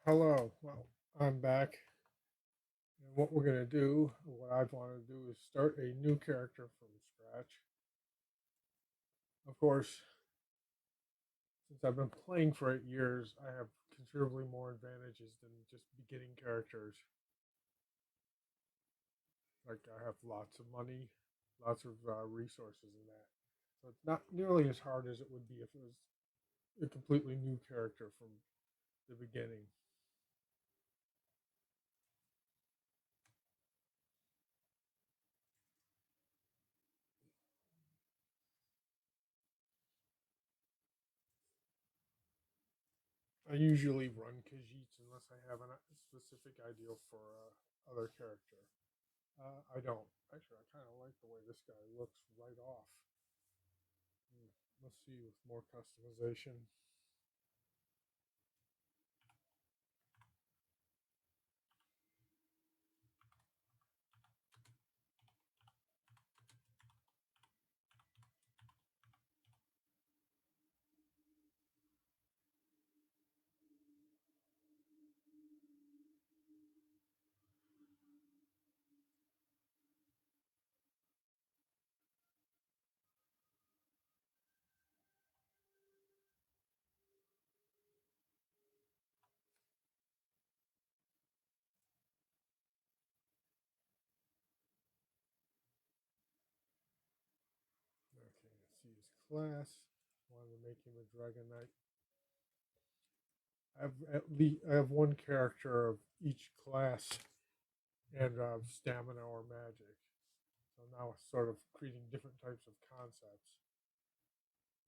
Hello. Well, I'm back. And what we're going to do, what I want to do, is start a new character from scratch. Of course, since I've been playing for 8 years, I have considerably more advantages than just beginning characters. Like, I have lots of money, lots of resources, and that. So it's not nearly as hard as it would be if it was a completely new character from the beginning. I usually run Khajiits unless I have a specific idea for other character. I don't. Actually, I kind of like the way this guy looks right off. Let's see with more customization. Okay, let's see his class. Wanted to make him a Dragon Knight. I have one character of each class and stamina or magic. So now it's sort of creating different types of concepts.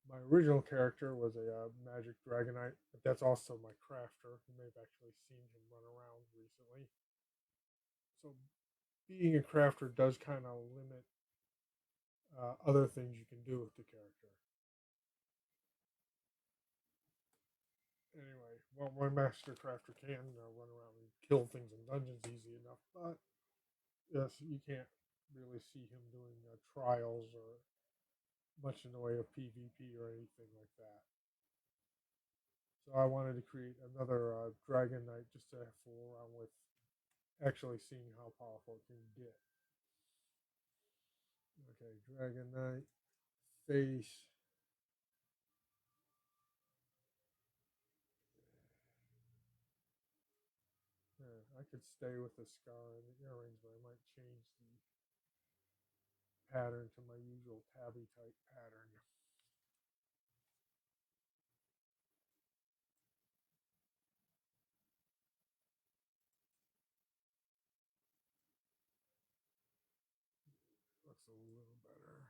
My original character was a magic dragonite, but that's also my crafter. You may have actually seen him run around recently. So being a crafter does kind of limit other things you can do with the character. Anyway, well, my master crafter can run around and kill things in dungeons easy enough, but yes, you can't really see him doing trials or much in the way of PvP or anything like that. So I wanted to create another Dragon Knight just to fool around with actually seeing how powerful it can get. Okay, Dragon Knight face. I could stay with the scar and the earrings, but I might change the pattern to my usual tabby type pattern. Looks a little better.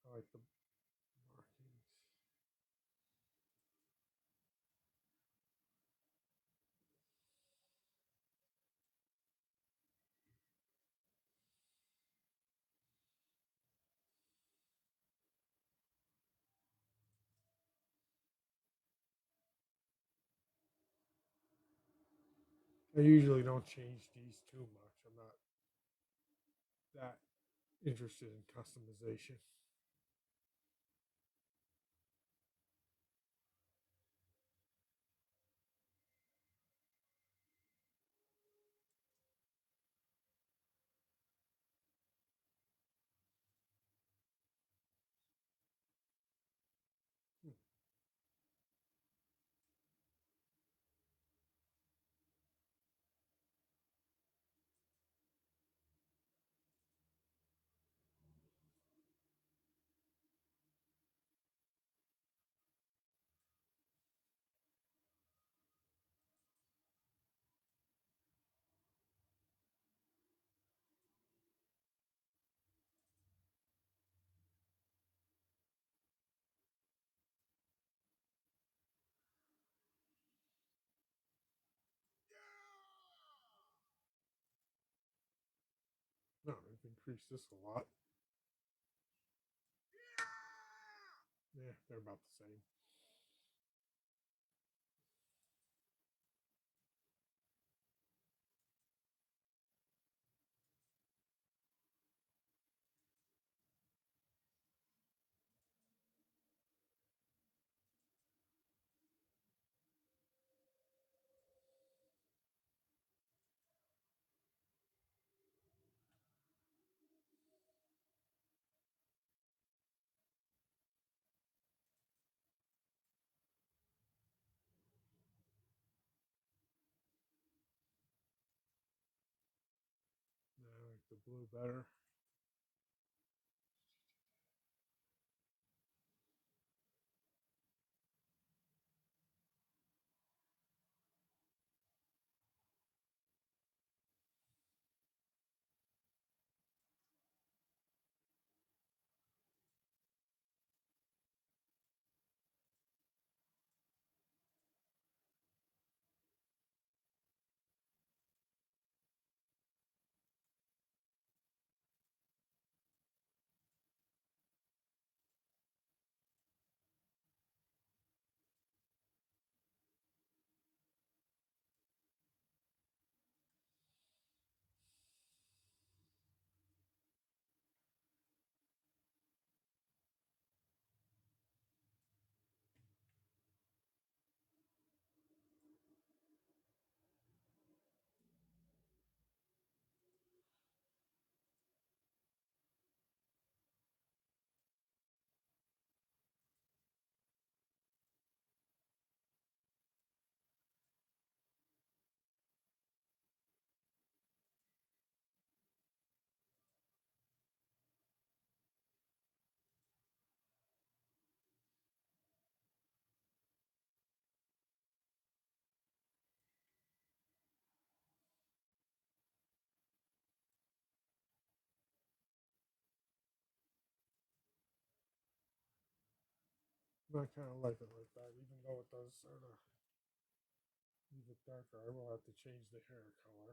I like the markings. I usually don't change these too much. I'm not that interested in customization. Hmm. No, they've increased this a lot. Yeah, they're about the same. blue better. I kind of like it like that, even though it does sort of leave it darker. I will have to change the hair color.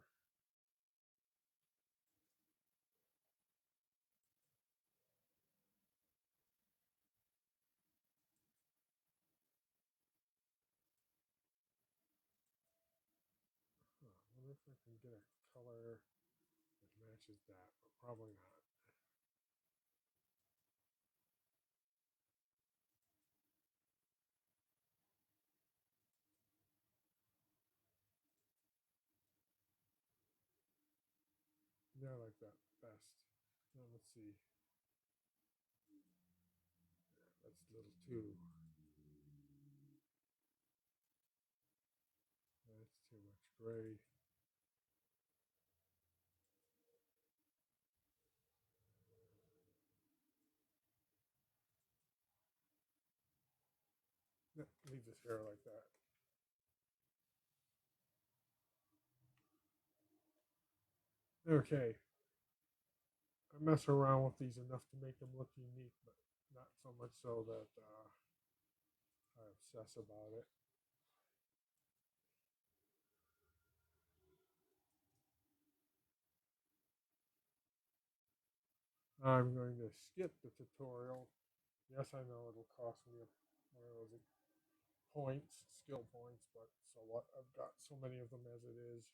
Huh, I wonder if I can get a color that matches that, but probably not. Yeah, I like that best. Now let's see. That's a little too. That's too much gray. Yeah, leave this hair like that. Okay. I mess around with these enough to make them look unique, but not so much so that I obsess about it. I'm going to skip the tutorial. Yes, I know it'll cost me what was it, points, skill points, but so what? I've got so many of them as it is.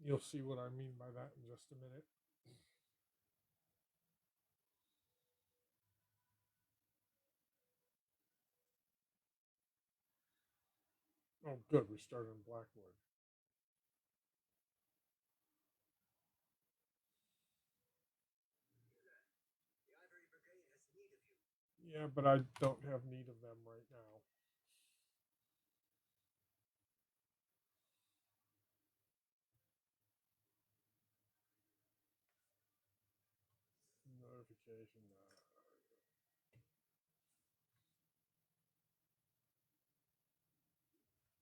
You'll see what I mean by that in just a minute. Oh, good. We started in Blackwood. Yeah, but I don't have need of them right now. Notification.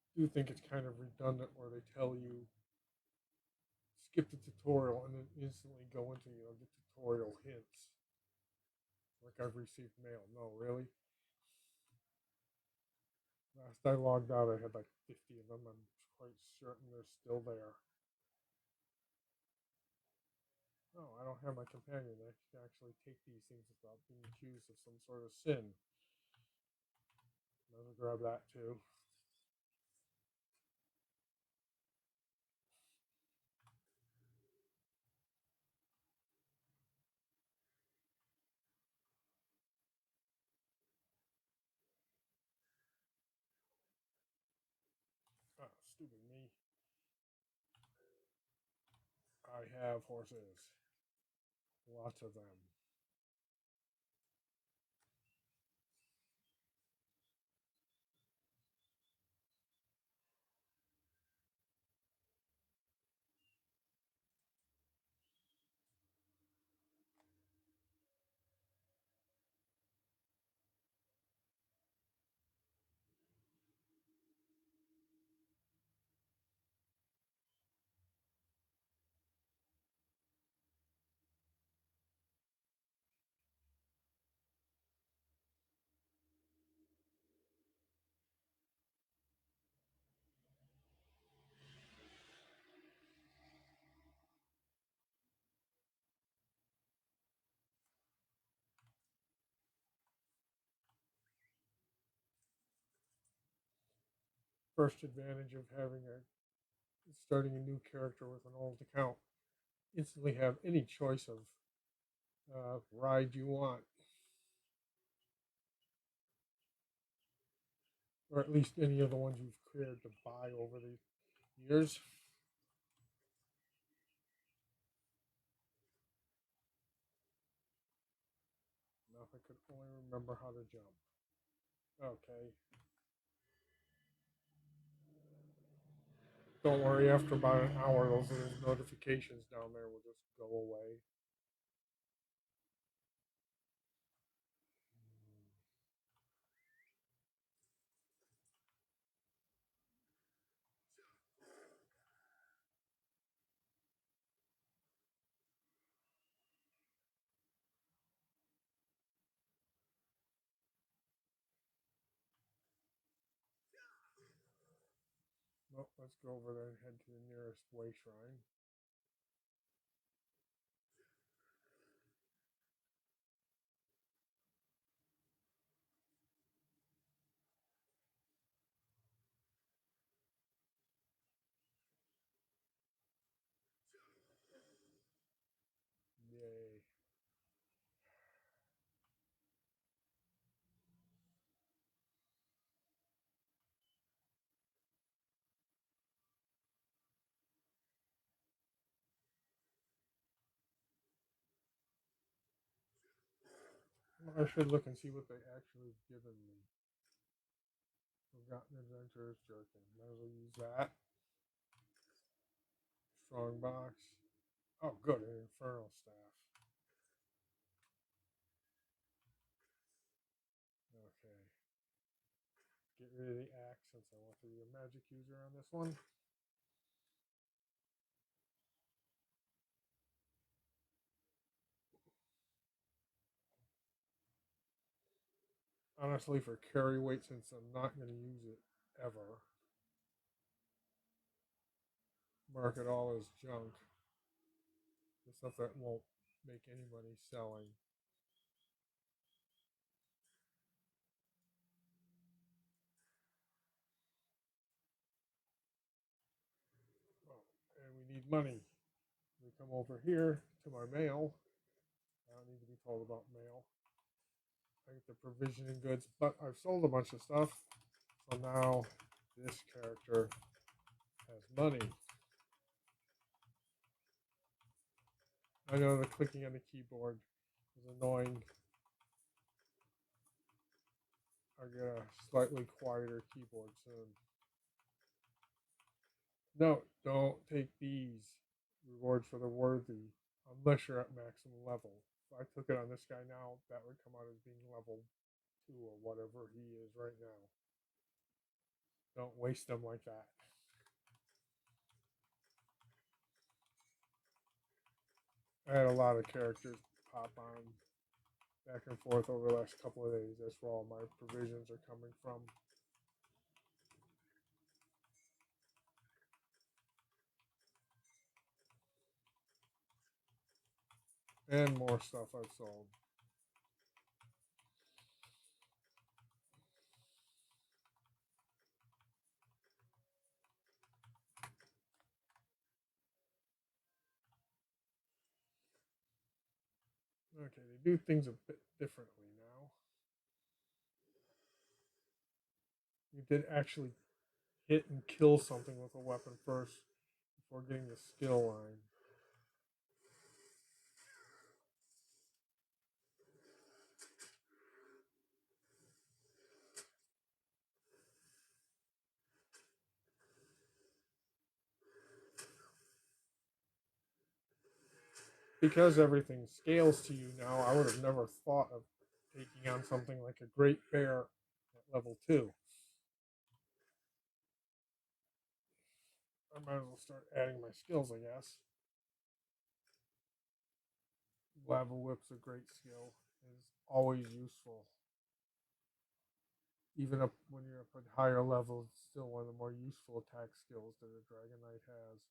I do think it's kind of redundant where they tell you skip the tutorial and then instantly go into the tutorial hints. Like I've received mail. No, really. Last I logged out, I had like 50 of them. I'm quite certain they're still there. Oh, I don't have my companion. I can actually take these things without being accused of some sort of sin. I'm gonna grab that too. Ah, stupid me. I have horses. Lots of them. first advantage of starting a new character with an old account. Instantly have any choice of ride you want, or at least any of the ones you've cleared to buy over the years. Now, if I could only remember how to jump. Okay. Don't worry, after about an hour, those little notifications down there will just go away. Well, let's go over there and head to the nearest way shrine. Yay. I should look and see what they actually have given me. Forgotten Adventurers Jerkin. Might as well use that. Strong box. Oh, good. An Infernal Staff. Okay. Get rid of the axe since I want to be a magic user on this one. Honestly, for carry weight, since I'm not going to use it ever, mark it all as junk. The stuff that won't make any money selling. Oh, and we need money. We come over here to my mail. I don't need to be told about mail. I get the provisioning goods, but I've sold a bunch of stuff. So now this character has money. I know the clicking on the keyboard is annoying. I'll get a slightly quieter keyboard soon. No, don't take these rewards for the worthy unless you're at maximum level. If I took it on this guy now, that would come out as being level 2 or whatever he is right now. Don't waste them like that. I had a lot of characters pop on back and forth over the last couple of days. That's where all my provisions are coming from. And more stuff I've sold. Okay, they do things a bit differently now. You did actually hit and kill something with a weapon first before getting the skill line. Because everything scales to you now, I would have never thought of taking on something like a Great Bear at level 2. I might as well start adding my skills, I guess. Lava Whip's a great skill. It's always useful. Even up when you're up at higher levels, it's still one of the more useful attack skills that a Dragon Knight has.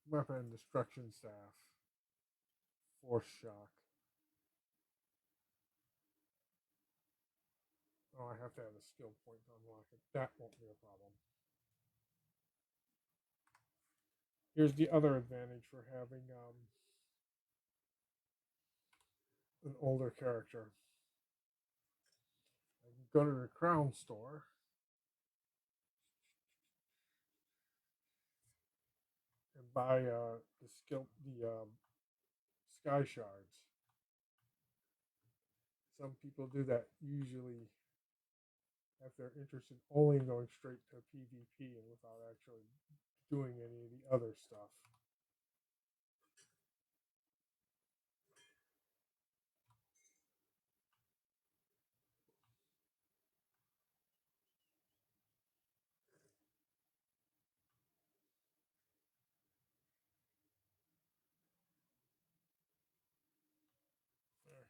weapon, destruction staff, force shock. Oh, I have to have a skill point to unlock it. That won't be a problem. Here's the other advantage for having an older character. I can go to the crown store and buy the sky shards. Some people do that usually if they're interested only in going straight to PvP and without actually doing any of the other stuff.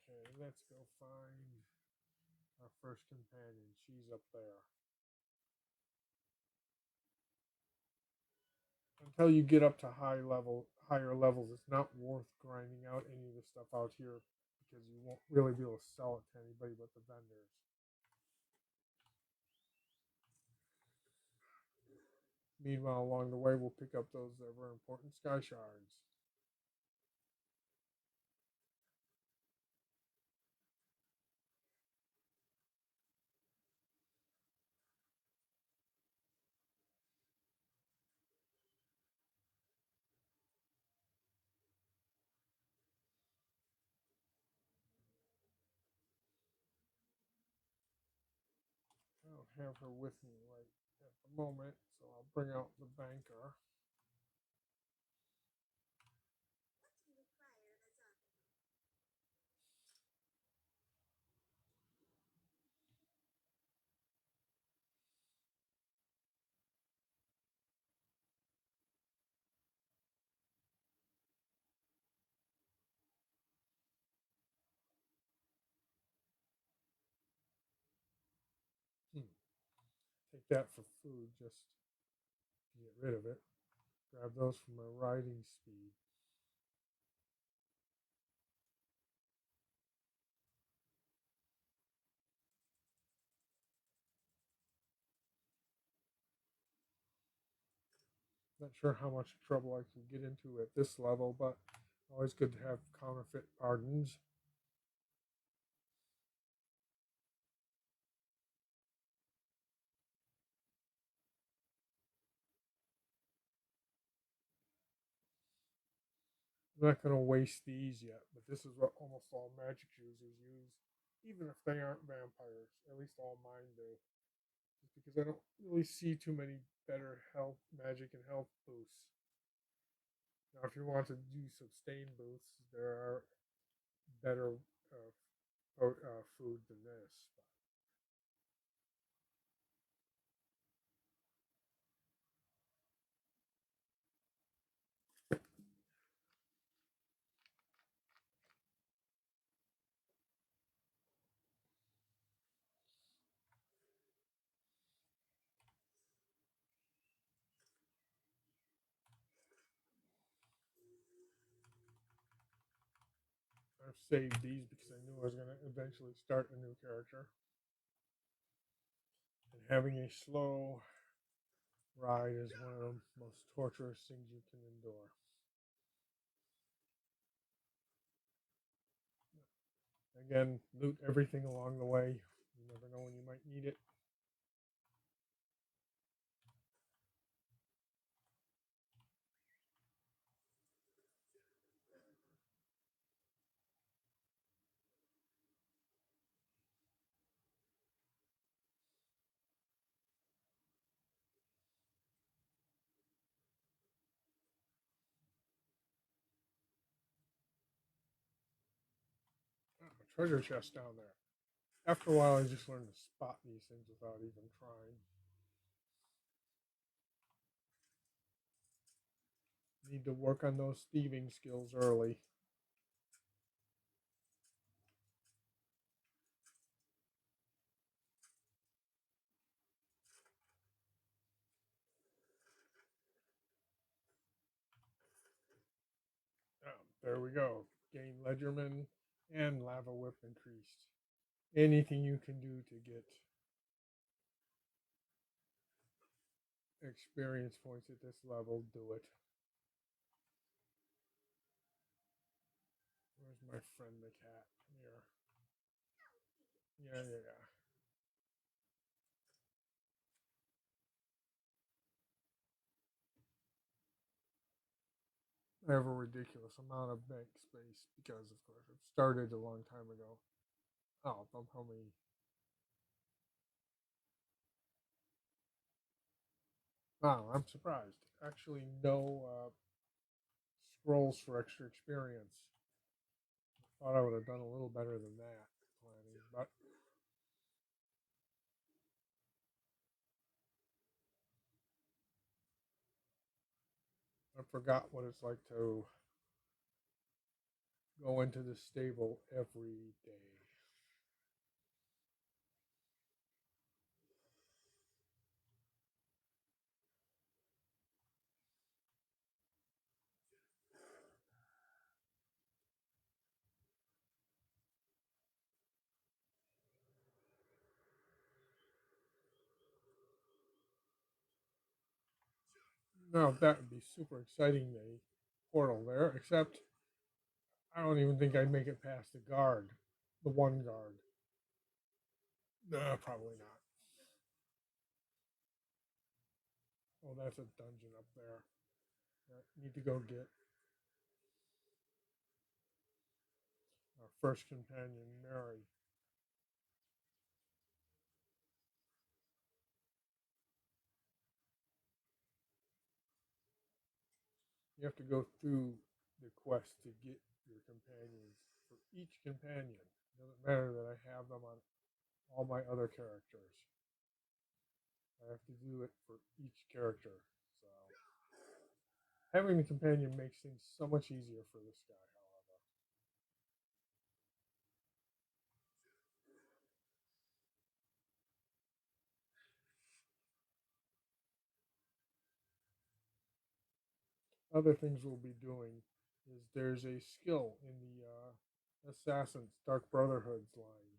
Okay, let's go find our first companion. She's up there. Until you get up to higher levels, it's not worth grinding out any of the stuff out here because you won't really be able to sell it to anybody but the vendors. Meanwhile, along the way, we'll pick up those ever important sky shards. I don't have her with me right at the moment, so I'll bring out the banker. Hmm. Take that for food, just to get rid of it. Grab those for my riding speed. Not sure how much trouble I can get into at this level, but always good to have counterfeit pardons. I'm not going to waste these yet, but this is what almost all magic users use, even if they aren't vampires. At least all mine do. Just because I don't really see too many better health, magic, and health boosts. Now, if you want to do sustain boosts, there are better food than this. I've saved these because I knew I was going to eventually start a new character. And having a slow ride is one of the most torturous things you can endure. Again, loot everything along the way. You never know when you might need it. A treasure chest down there. After a while, I just learned to spot these things without even trying. Need to work on those thieving skills early. There we go. Gain Ledgerman and Lava Whip increased. Anything you can do to get experience points at this level, do it. Where's my friend the cat? Come here. Yeah. I have a ridiculous amount of bank space because, of course, it started a long time ago. Oh, don't tell me. Wow, I'm surprised. Actually, no scrolls for extra experience. Thought I would have done a little better than that planning, but I forgot what it's like to go into the stable every day. Now that would be super exciting, the portal there, except I don't even think I'd make it past the guard, the one guard. No, probably not. Oh, that's a dungeon up there. I need to go get our first companion, Mary. You have to go through the quest to get your companions. For each companion, it doesn't matter that I have them on all my other characters. I have to do it for each character. So having a companion makes things so much easier for this guy, however. Other things we'll be doing is there's a skill in the Assassin's Dark Brotherhood's line.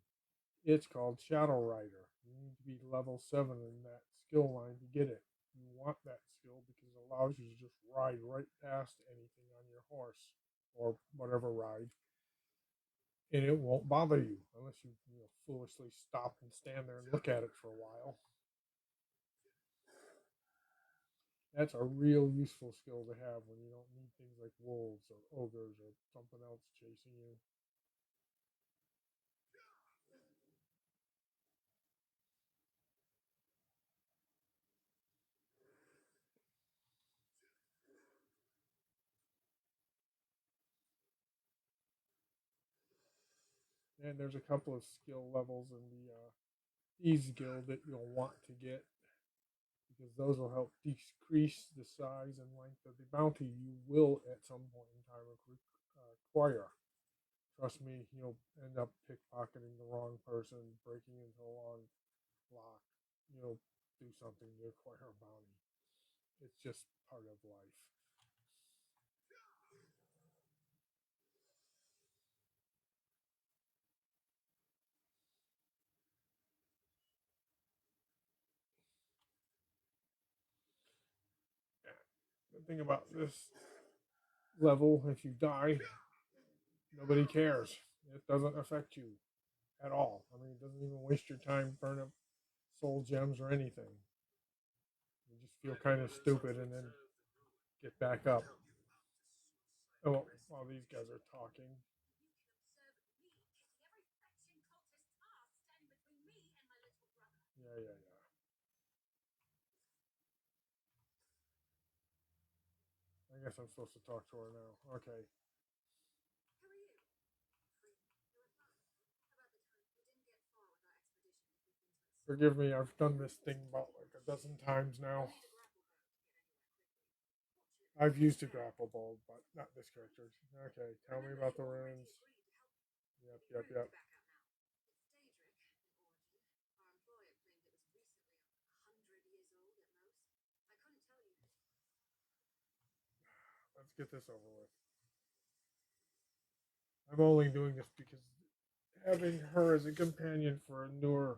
It's called Shadow Rider. You need to be level 7 in that skill line to get it. You want that skill because it allows you to just ride right past anything on your horse or whatever ride, and it won't bother you unless you foolishly stop and stand there and look at it for a while. That's a real useful skill to have when you don't need things like wolves or ogres or something else chasing you. And there's a couple of skill levels in the Thieves Guild that you'll want to get because those will help decrease the size and length of the bounty you will at some point in time acquire. Trust me, you'll end up pickpocketing the wrong person, breaking into a long lock. You'll do something to acquire a bounty. It's just part of life. The thing about this level, if you die, nobody cares. It doesn't affect you at all. I mean, it doesn't even waste your time burn up soul gems or anything. You just feel kind of stupid and then get back up. Oh, while these guys are talking. Yeah. I guess I'm supposed to talk to her now. Okay. Forgive me, I've done this thing about like a dozen times now. I've used a grapple ball, but not this character. Okay, tell me about the runes. Yep. Let's get this over with. I'm only doing this because having her as a companion for a newer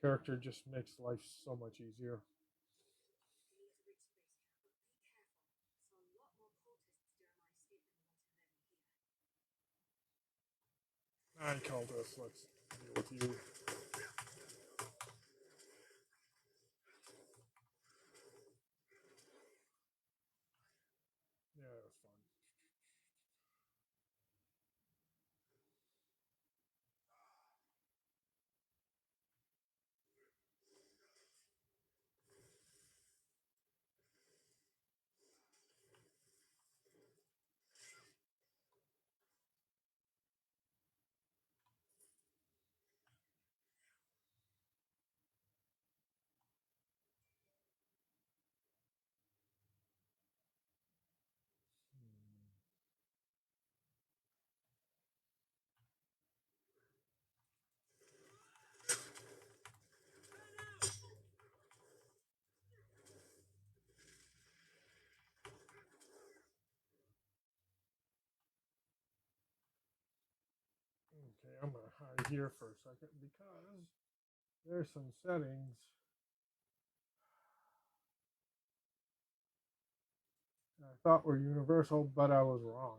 character just makes life so much easier. I call this. Let's deal with you. Yeah, it was fun. Okay, I'm gonna hide here for a second because there's some settings I thought were universal, but I was wrong.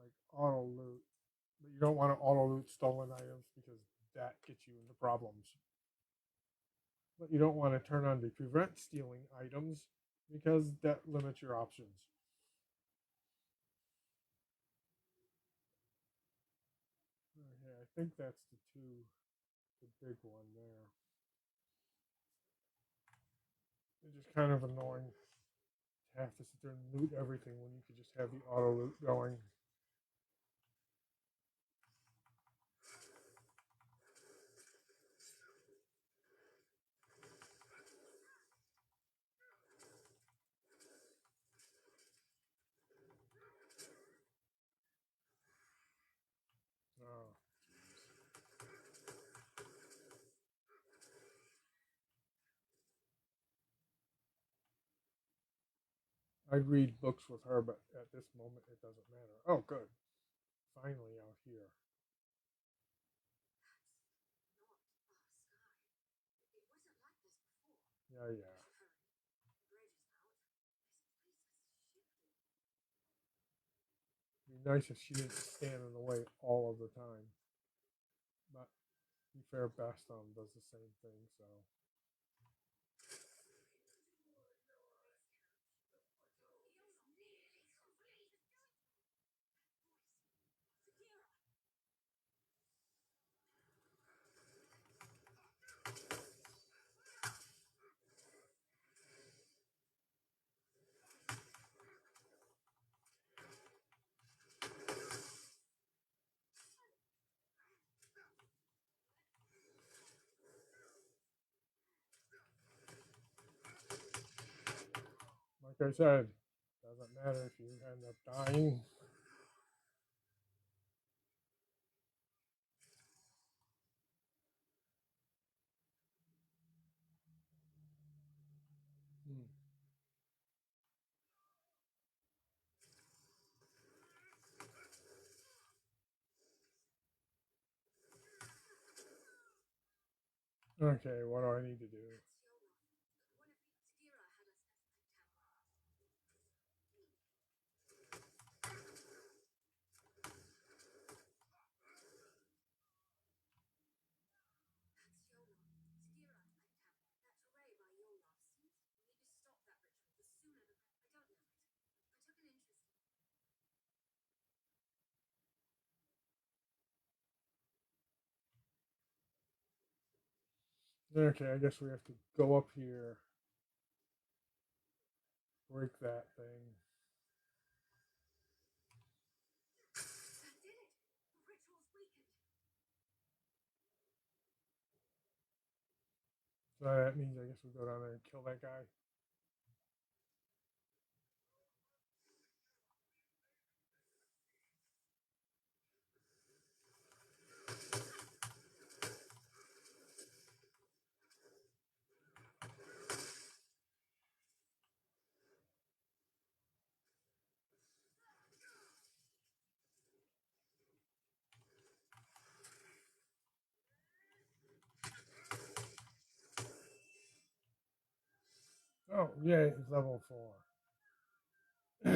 Like auto loot, but you don't want to auto loot stolen items because that gets you into problems. But you don't want to turn on the prevent stealing items because that limits your options. Okay, I think that's the big one there. It's just kind of annoying to have to sit there and loot everything when you could just have the auto loot going. Oh, I'd read books with her, but at this moment it doesn't matter. Oh, good. Finally out here. Yeah, yeah. It'd be nice if she didn't stand in the way all of the time. But be fair, Baston does the same thing, so. Like I said, doesn't matter if you end up dying. Hmm. Okay, what do I need to do? Okay, I guess we have to go up here, break that thing. So that means I guess we go down there and kill that guy. Oh, yay, level 4.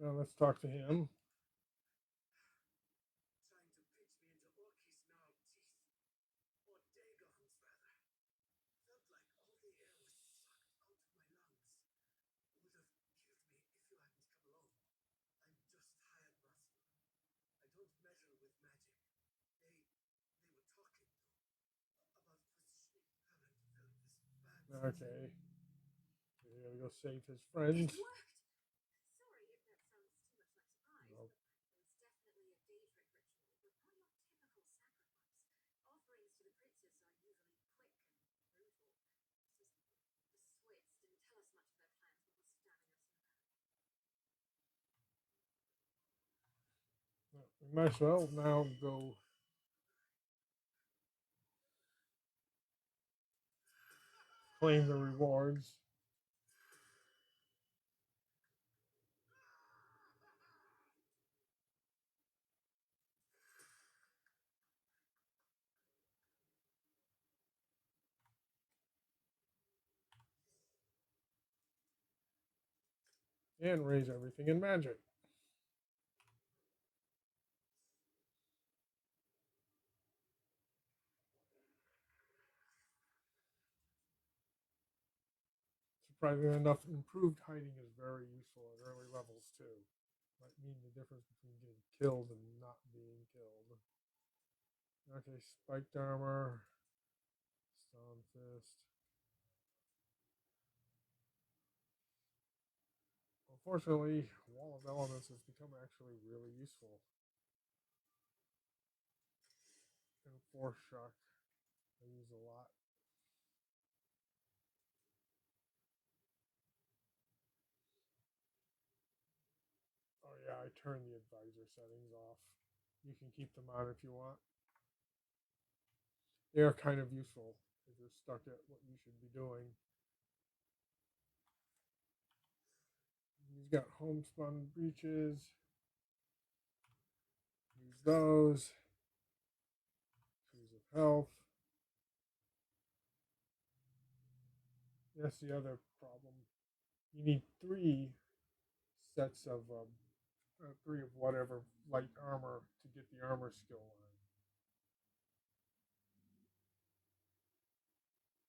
Now let's talk to him. Okay. He gotta go save his friend. Nope. We might as well now go claim the rewards. And raise everything in magic. Surprisingly enough, improved hiding is very useful at early levels too. Might mean the difference between getting killed and not being killed. Okay, spiked armor, stone fist. Unfortunately, Wall of Elements has become actually really useful. And Force Shock, I use a lot. Oh yeah, I turn the advisor settings off. You can keep them on if you want. They are kind of useful if you're stuck at what you should be doing. He's got homespun breaches. Use those. Trees of health. That's the other problem. You need 3 sets of 3 of whatever light armor to get the armor skill on.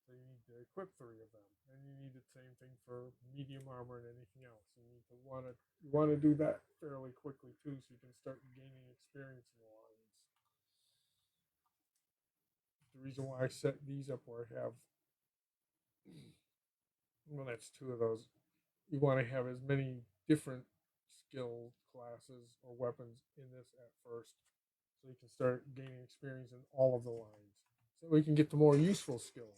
So you need to equip 3 of them, and you need the same thing for medium armor and anything else. You want to do that fairly quickly too, so you can start gaining experience in the lines. The reason why I set these up where I have, well, that's 2 of those. You want to have as many different skill classes or weapons in this at first, so you can start gaining experience in all of the lines, so we can get the more useful skills.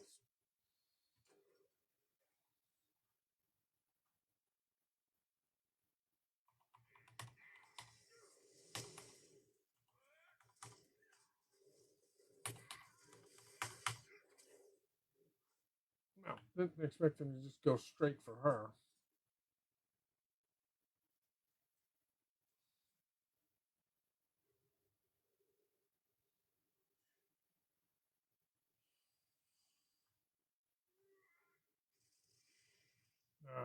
No, didn't expect him to just go straight for her. Ah.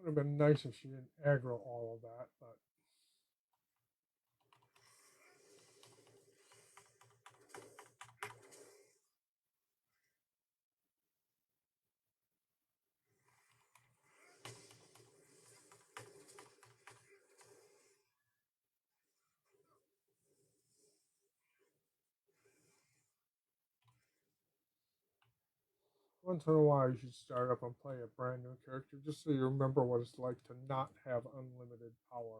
Would have been nice if she didn't aggro all of that, but Once in a while, you should start up and play a brand new character just so you remember what it's like to not have unlimited power.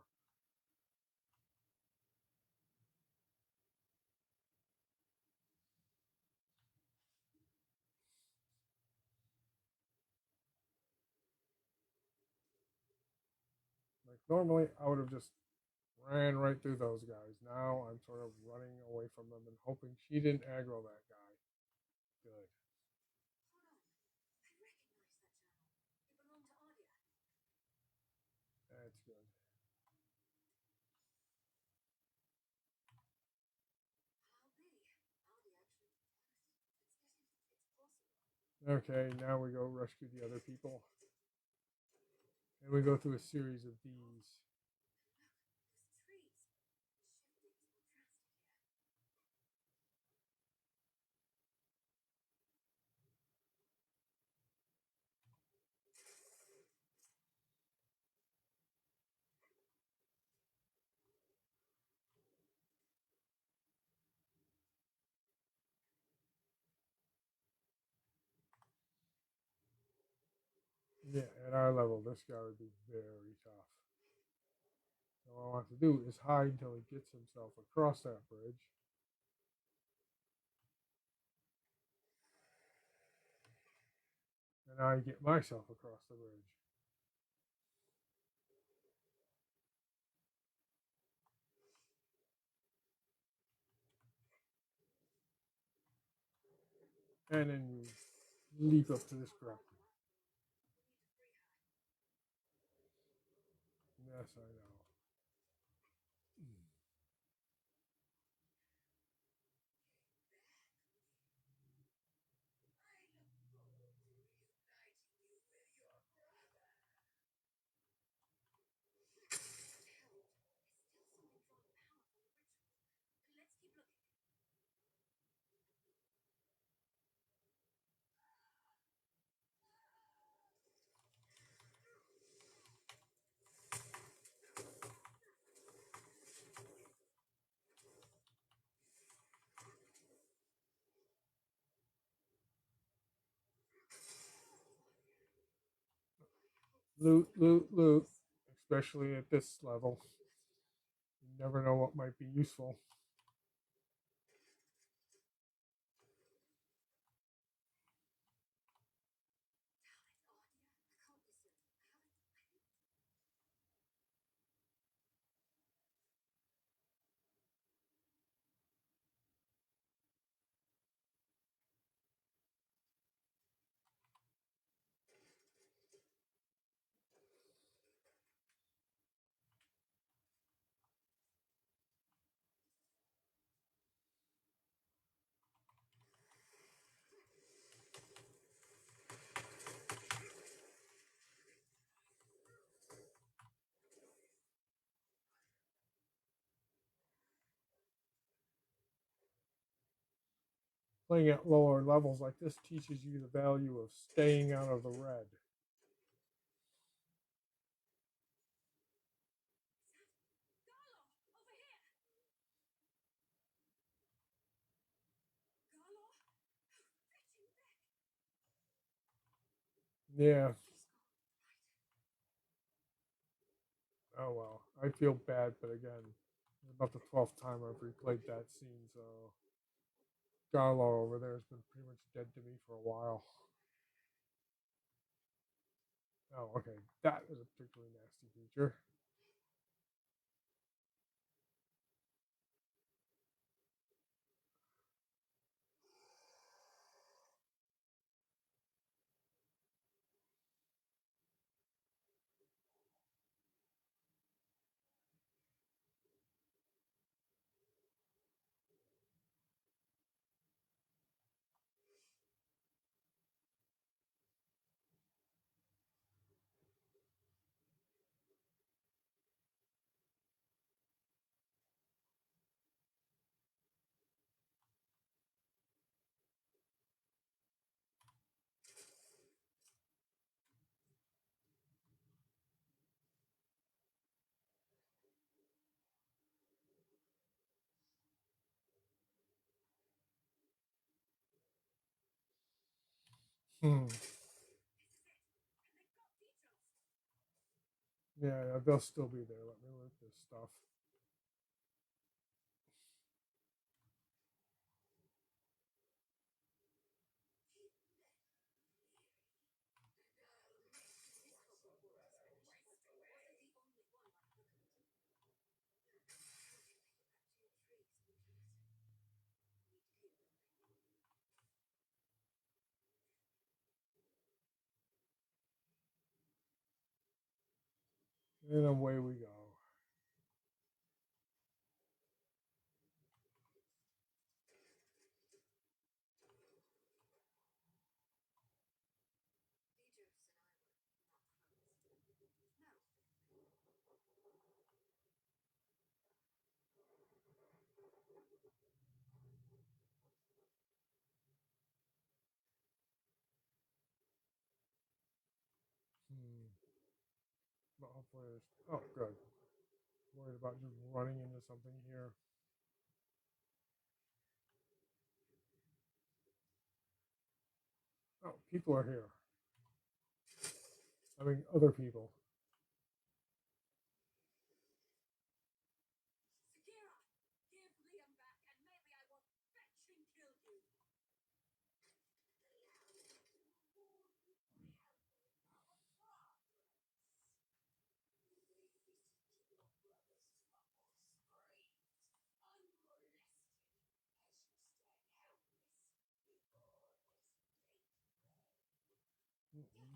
Like normally, I would have just ran right through those guys. Now I'm sort of running away from them and hoping she didn't aggro that guy. Good. That's good. Okay, now we go rescue the other people. And we go through a series of these. Yeah, at our level, this guy would be very tough. So what I want to do is hide until he gets himself across that bridge. And I get myself across the bridge. And then you leap up to this grapple. Yes, I know. Loot, loot, loot. Especially at this level. You never know what might be useful. Playing at lower levels like this teaches you the value of staying out of the red. Yeah. Oh well. I feel bad, but again, it's about the 12th time I've replayed that scene, so Garlo over there has been pretty much dead to me for a while. Oh, okay. That is a particularly nasty feature. Hmm. Yeah, they'll still be there. Let me look this stuff. And away we go. Hmm. But hopefully, oh, good. Worried about just running into something here. Oh, people are here. I mean, other people.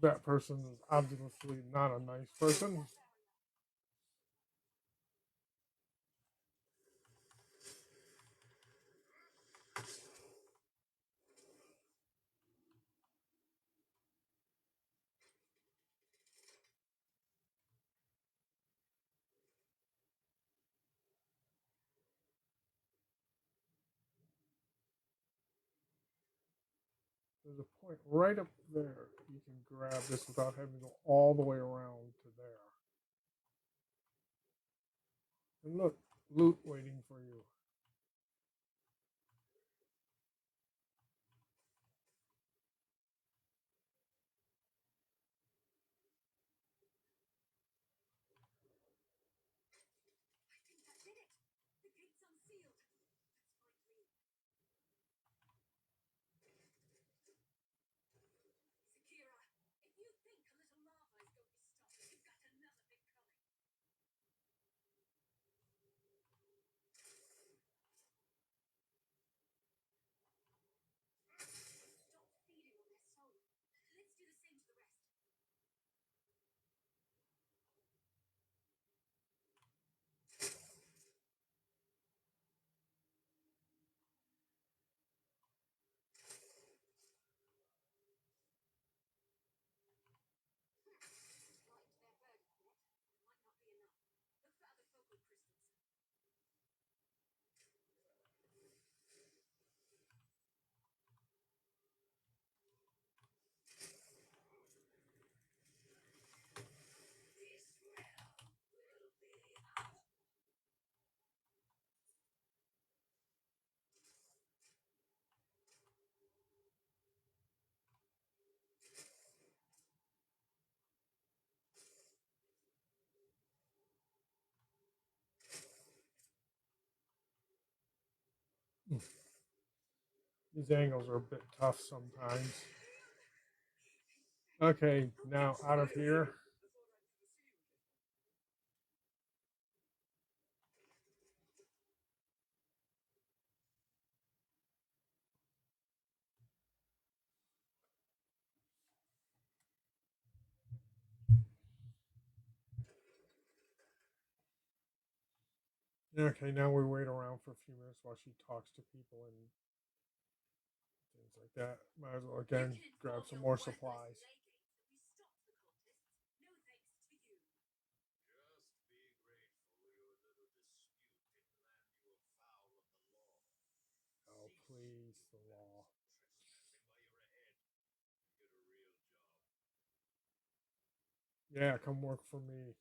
That person is obviously not a nice person. There's a point right up there. You can grab this without having to go all the way around to there. And look, loot waiting for you. These angles are a bit tough sometimes. Okay, now out of here. Okay, now we wait around for a few minutes while she talks to people and things like that. Might as well again grab some more supplies. Oh, please, the law. Yeah, come work for me.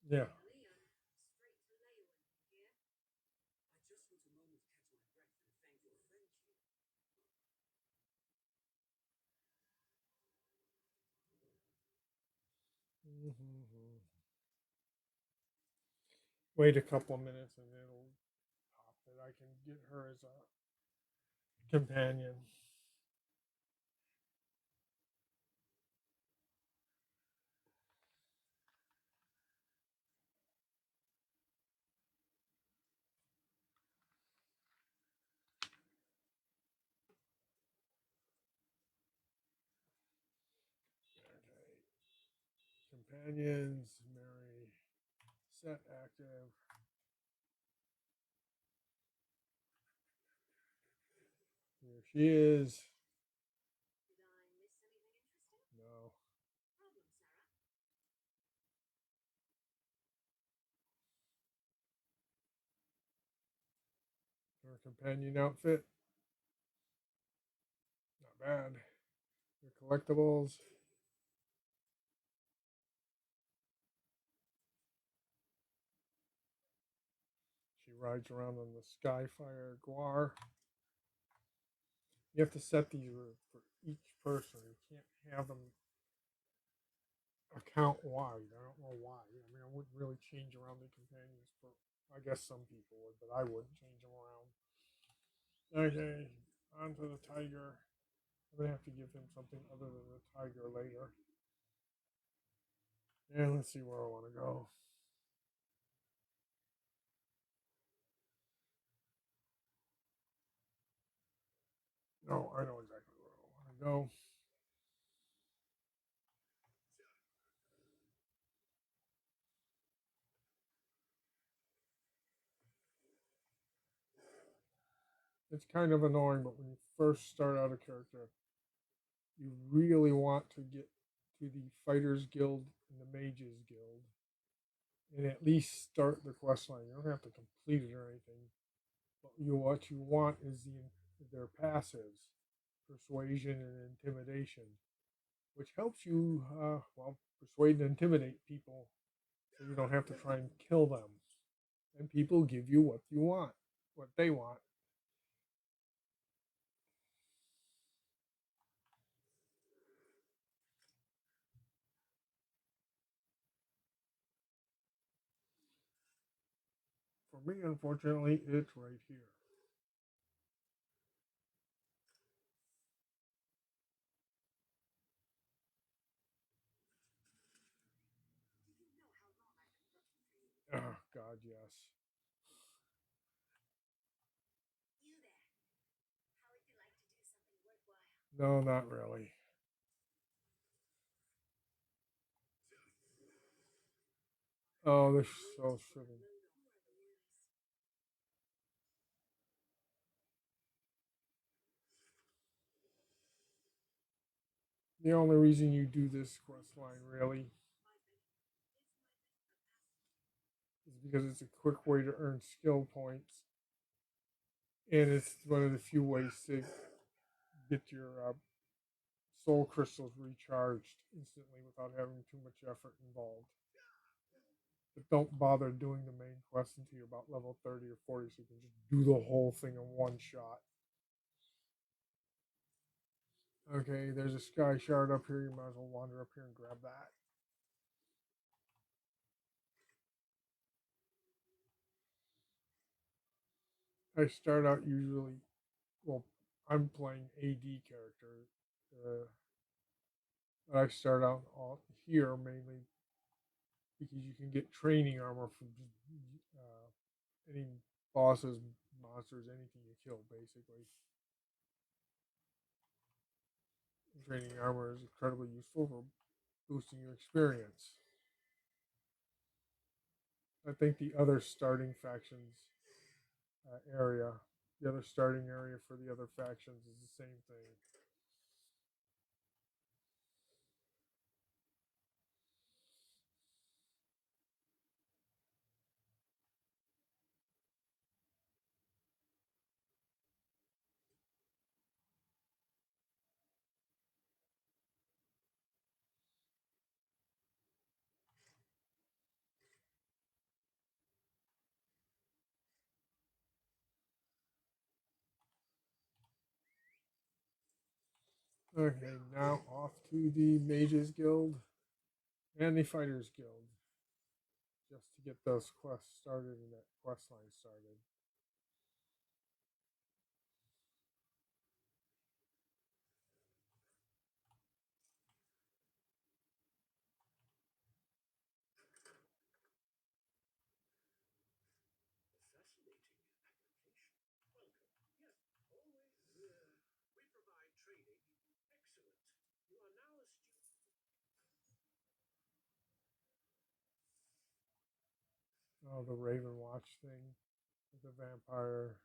Yeah. Mm-hmm. Wait a couple of minutes and it'll pop that I can get her as a companion. Okay. Companions, Mary, set active. Here she is. No. Her companion outfit. Not bad. Her collectibles. She rides around on the Skyfire Guar. You have to set these for each person. You can't have them account wide. I don't know why. I mean, I wouldn't really change around the companions for. I guess some people would, but I wouldn't change them around. Okay, on to the tiger. I'm gonna have to give him something other than the tiger later. And let's see where I want to go. No, I know exactly where I want to go. It's kind of annoying, but when you first start out a character, you really want to get to the Fighters Guild and the Mages Guild and at least start the quest line. You don't have to complete it or anything. But what you want is their passives, persuasion and intimidation, which helps you, persuade and intimidate people so you don't have to try and kill them. And people give you what you want, what they want. For me, unfortunately, it's right here. Oh, God, yes. No, not really. Oh, they're so silly. The only reason you do this quest line really is because it's a quick way to earn skill points, and it's one of the few ways to get your soul crystals recharged instantly without having too much effort involved. But don't bother doing the main quest until you're about level 30 or 40 so you can just do the whole thing in one shot. Okay, there's a sky shard up here. You might as well wander up here and grab that. I start out usually, well, I'm playing AD character. Uh, I start out here mainly because you can get training armor from any bosses, monsters, anything you kill, basically. Training armor is incredibly useful for boosting your experience. I think the other starting factions area, the other starting area for the other factions is the same thing. Okay, now off to the Mages Guild. and the Fighters Guild, just to get those quests started and that quest line started. Oh, the Raven Watch thing with the vampire.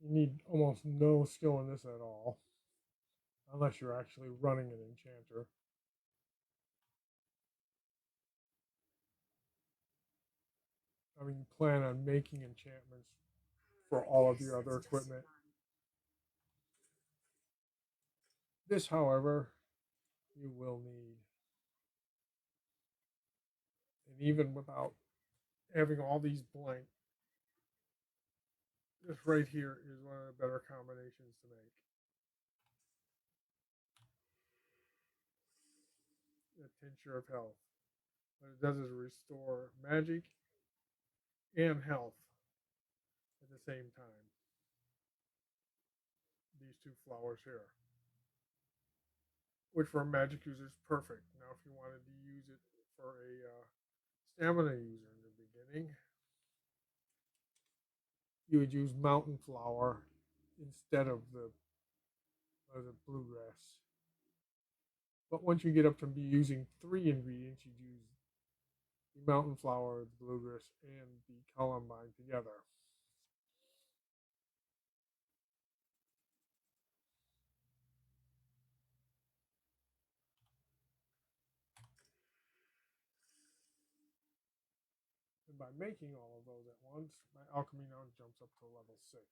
You need almost no skill in this at all, unless you're actually running an enchanter. I mean, you plan on making enchantments for all of your other equipment. This, however, you will need. And even without having all these blank, this right here is one of the better combinations to make. The Tincture of Health. What it does is restore magic and health at the same time. These two flowers here. Which for a magic user is perfect. Now, if you wanted to use it for a stamina user in the beginning, you would use mountain flower instead of the bluegrass. But once you get up to be using 3 ingredients, you'd use the mountain flower, the bluegrass, and the columbine together. And by making all of those at once, my alchemy now jumps up to level 6.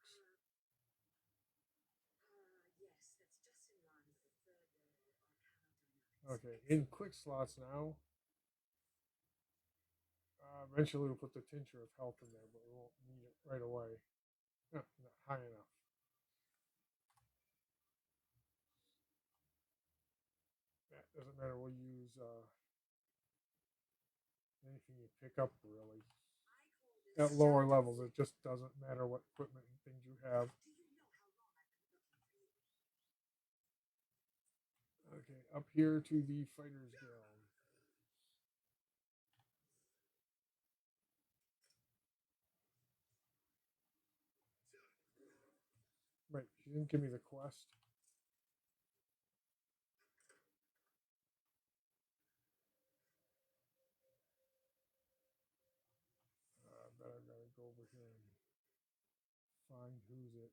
Okay, in quick slots now. Eventually, we'll put the Tincture of Health in there, but we won't need it right away. No, not high enough. That doesn't matter. We'll use anything you pick up, really. At lower levels, it just doesn't matter what equipment and things you have. Okay, up here to the Fighters Guild. Right, she didn't give me the quest. But I gotta go over here and find who's it.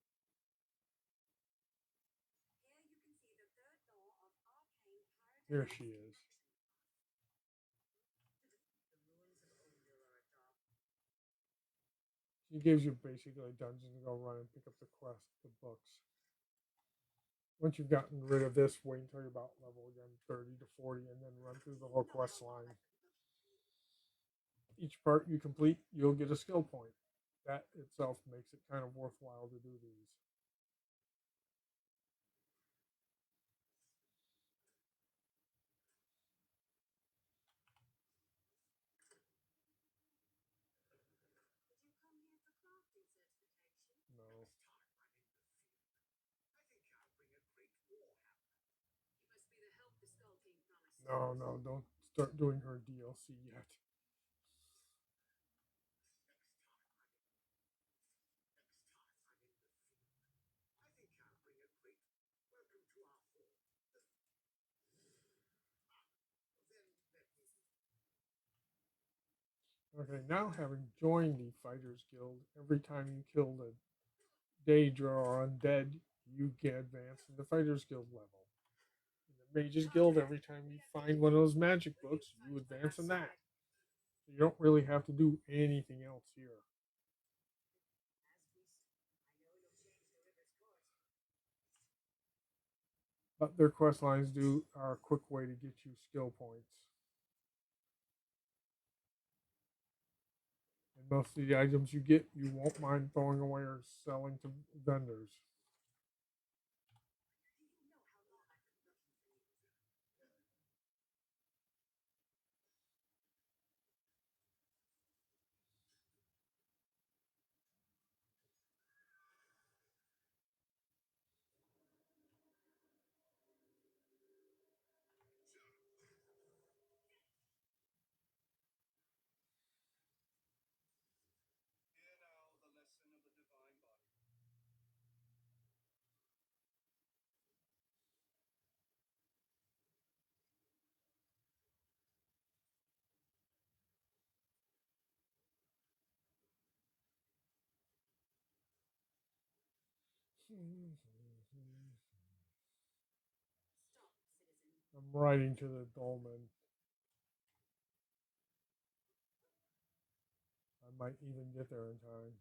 Here she is. She gives you basically a dungeon to go run and pick up the quest, the books. Once you've gotten rid of this, wait until you're about level again 30 to 40 and then run through the whole quest line. Each part you complete, you'll get a skill point. That itself makes it kind of worthwhile to do these. No. No, no, don't start doing her DLC yet. Okay, now having joined the Fighters Guild, every time you kill the Daedra or undead, you get advanced in the Fighters Guild level. In the Mages Guild, every time you find one of those magic books, you advance in that. So you don't really have to do anything else here. But their quest lines are a quick way to get you skill points. And most of the items you get, you won't mind throwing away or selling to vendors. I'm riding to the dolmen. I might even get there in time.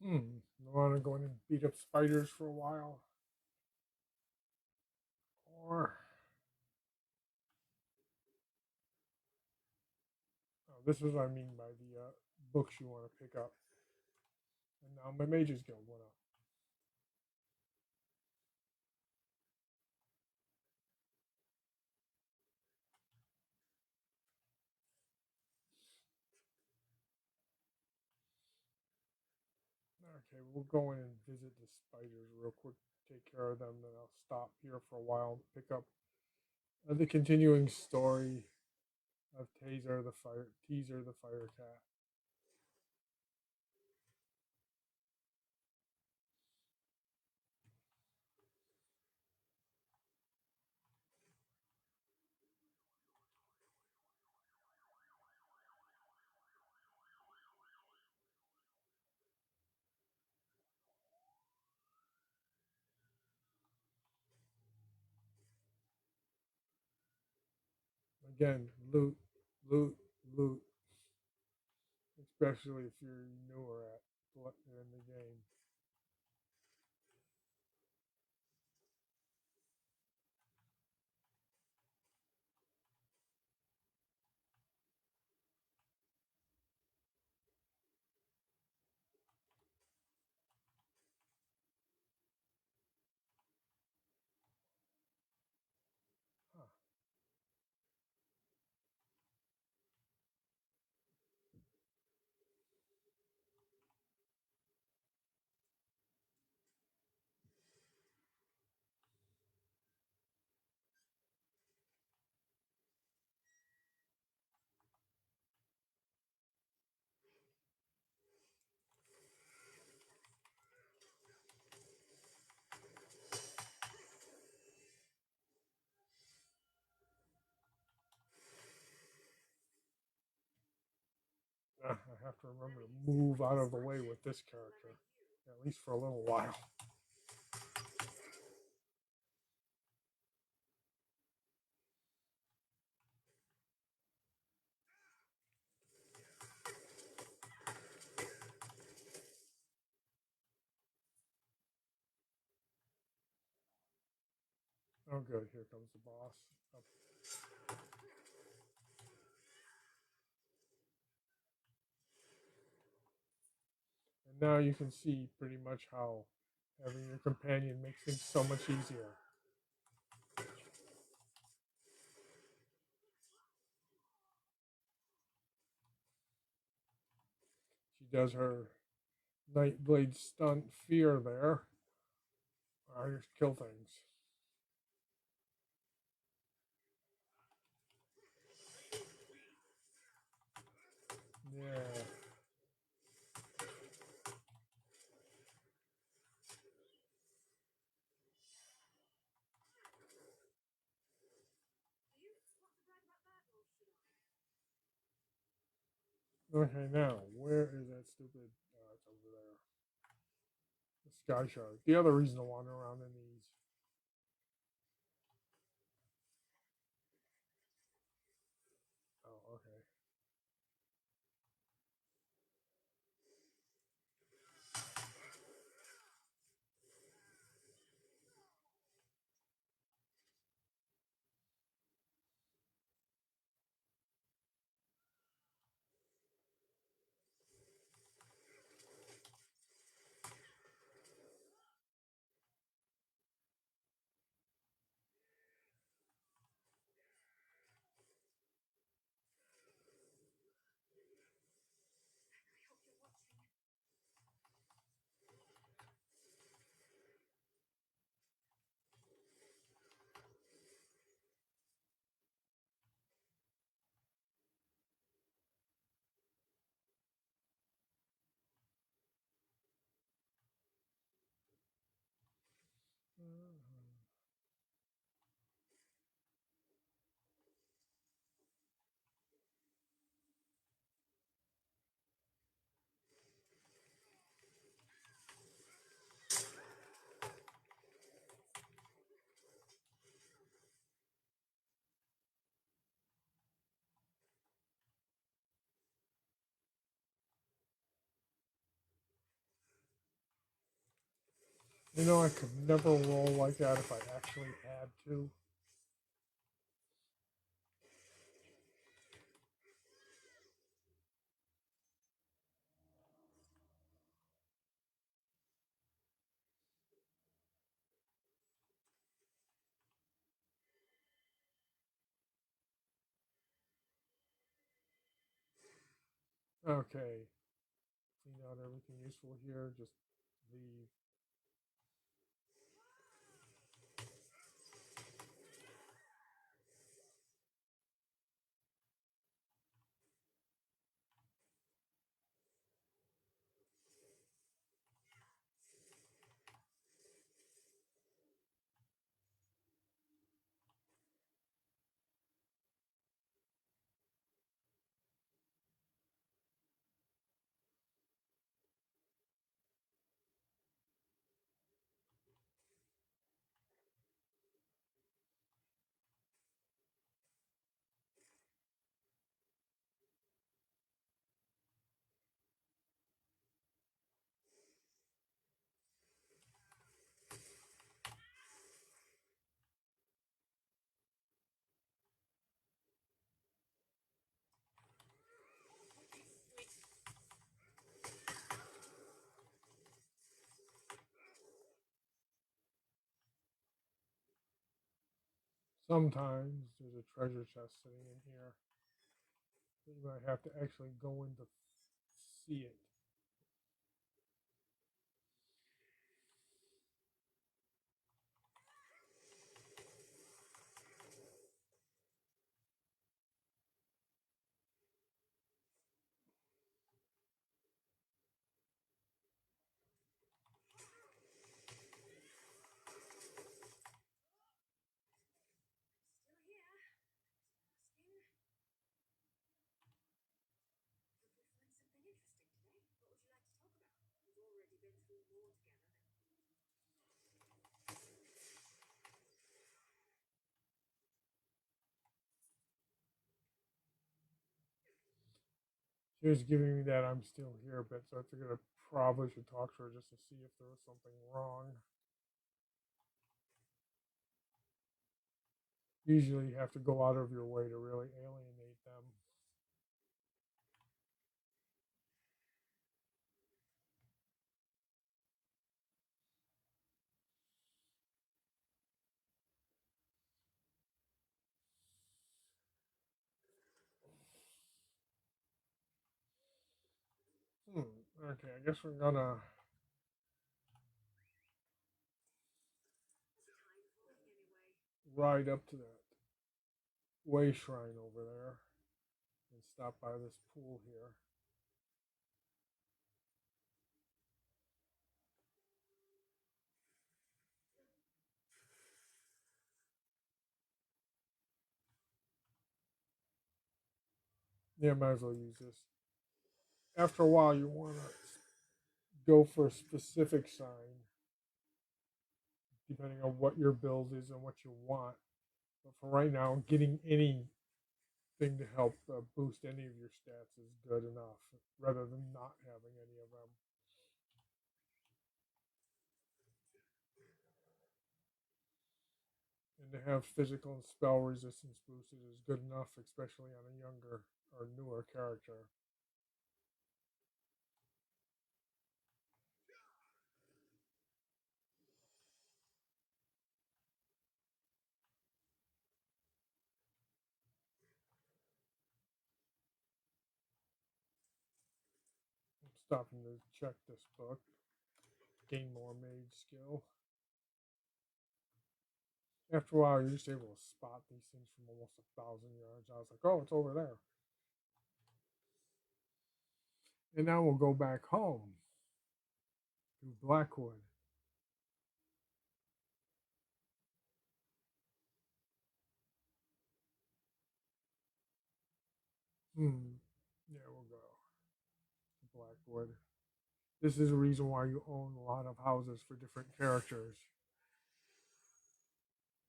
Hmm. I want to go in and beat up spiders for a while. Or, oh, this is what I mean by the books you want to pick up. And now my Mages Guild went up. Okay, we'll go in and visit the spiders real quick, take care of them, then I'll stop here for a while and pick up the continuing story of Teaser the Fire Cat. Again, loot, loot, loot, especially if you're newer in the game. Huh. I have to remember to move out of the way with this character, at least for a little while. Oh, good. Here comes the boss. Up. And now you can see pretty much how having your companion makes things so much easier. She does her Nightblade stunt fear there. I just kill things. Yeah. Okay, now where is that stupid? It's over there. The sky shark. The other reason to wander around in these. Oh, okay. Mhm. You know, I could never roll like that if I actually had to. Okay. Clean out everything useful here. Just leave. Sometimes there's a treasure chest sitting in here. You might have to actually go in to see it. She was giving me that I'm still here bit, so I figured I probably should talk to her just to see if there was something wrong. Usually you have to go out of your way to really alienate them. Okay, I guess we're gonna ride up to that way shrine over there and stop by this pool here. Yeah, might as well use this. After a while, you want to go for a specific sign depending on what your build is and what you want. But for right now, getting anything to help boost any of your stats is good enough rather than not having any of them. And to have physical and spell resistance boosted is good enough, especially on a younger or newer character. I'm stopping to check this book. Gain more mage skill. After a while, you're just able to spot these things from almost 1,000 yards. I was like, oh, it's over there. And now we'll go back home to Blackwood. Yeah, we'll go to Blackwood. This is the reason why you own a lot of houses for different characters.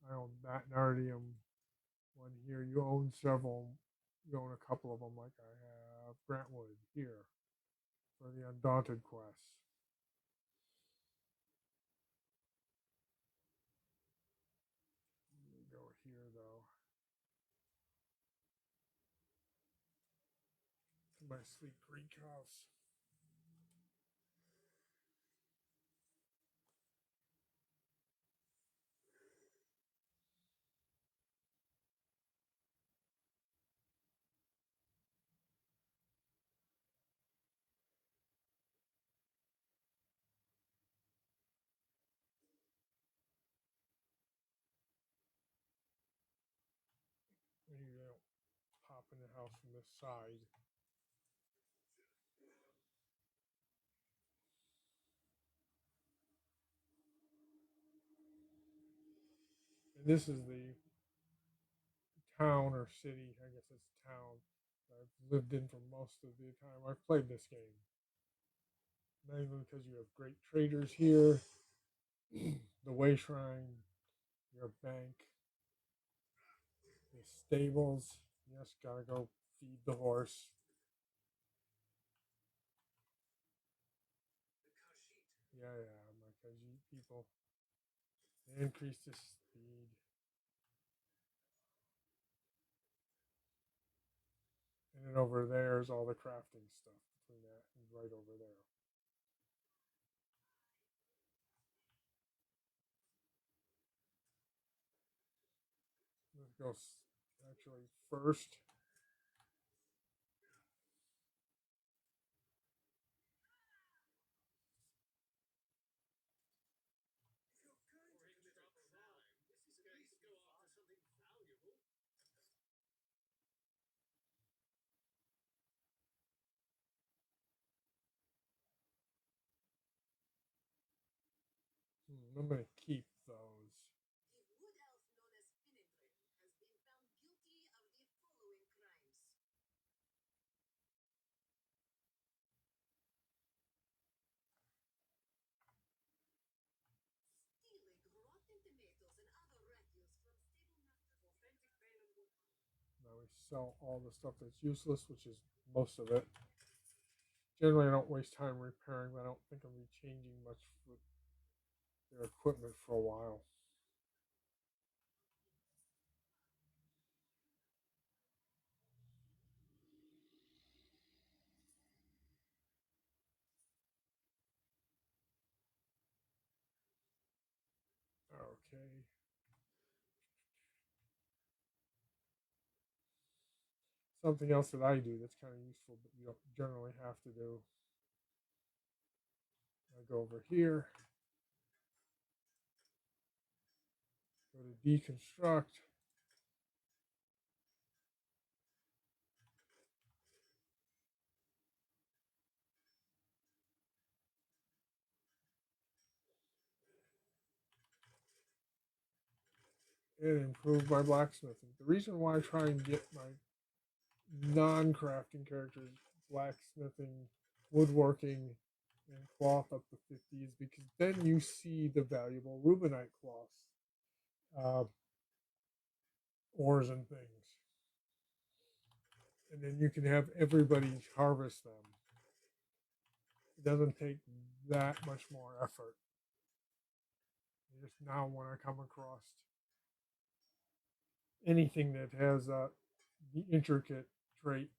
I own that Nardium one here. You own several. You own a couple of them, like I have Brentwood here for the Undaunted quest. Let me go here though to my Sleek Creek house. And you don't pop in the house from this side. And this is the town or city, I guess it's town, that I've lived in for most of the time I've played this game. Mainly because you have great traders here, the Way Shrine, your bank, the stables. Yes, gotta go feed the horse. Yeah, yeah, my Khajiit people. They increase the speed. And then over there is all the crafting stuff between that and right over there. Let's go actually first. I'm going to keep those. Now we sell all the stuff that's useless, which is most of it. Generally, I don't waste time repairing, but I don't think I'll be changing much with their equipment for a while. Something else that I do that's kind of useful, but you don't generally have to do. I go over here, go to deconstruct. And improve my blacksmithing. The reason why I try and get my non-crafting characters blacksmithing, woodworking, and cloth up to 50 is because then you see the valuable Rubinite cloths, uh, ores, and things. And then you can have everybody harvest them. It doesn't take that much more effort. Just now, when I come across anything that has the intricate trait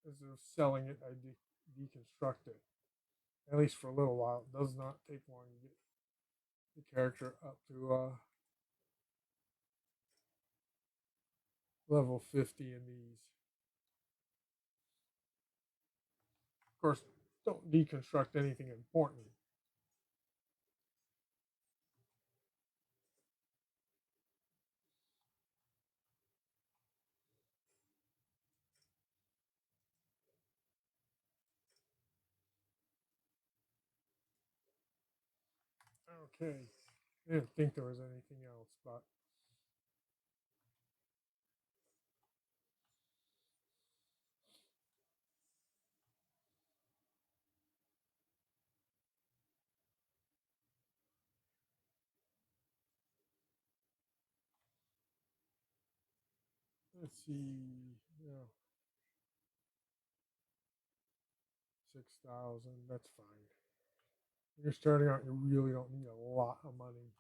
as of selling it, I deconstruct it. At least for a little while. It does not take long to get the character up to level 50 in these. Of course, don't deconstruct anything important. Okay. I didn't think there was anything else, but let's see. Yeah, 6,000. That's fine. When you're starting out, you really don't need a lot of money.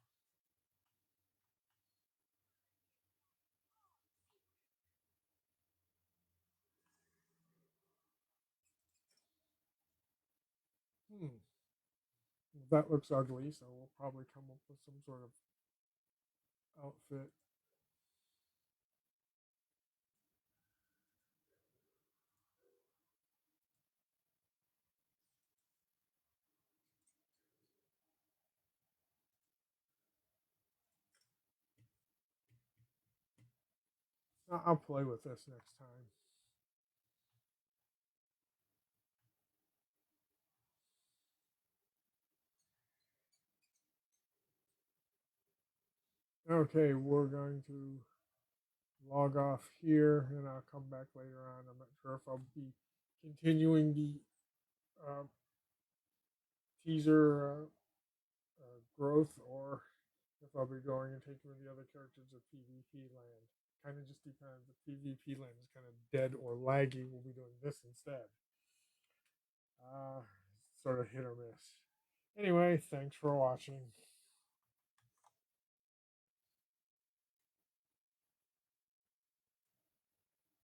Hmm. That looks ugly, so we'll probably come up with some sort of outfit. I'll play with this next time. Okay, we're going to log off here and I'll come back later on. I'm not sure if I'll be continuing the uh, teaser growth or if I'll be going and taking the other characters of PvP land. Kind of just depends. If PvP land is kind of dead or laggy, we'll be doing this instead. Uh, sort of hit or miss. Anyway, thanks for watching.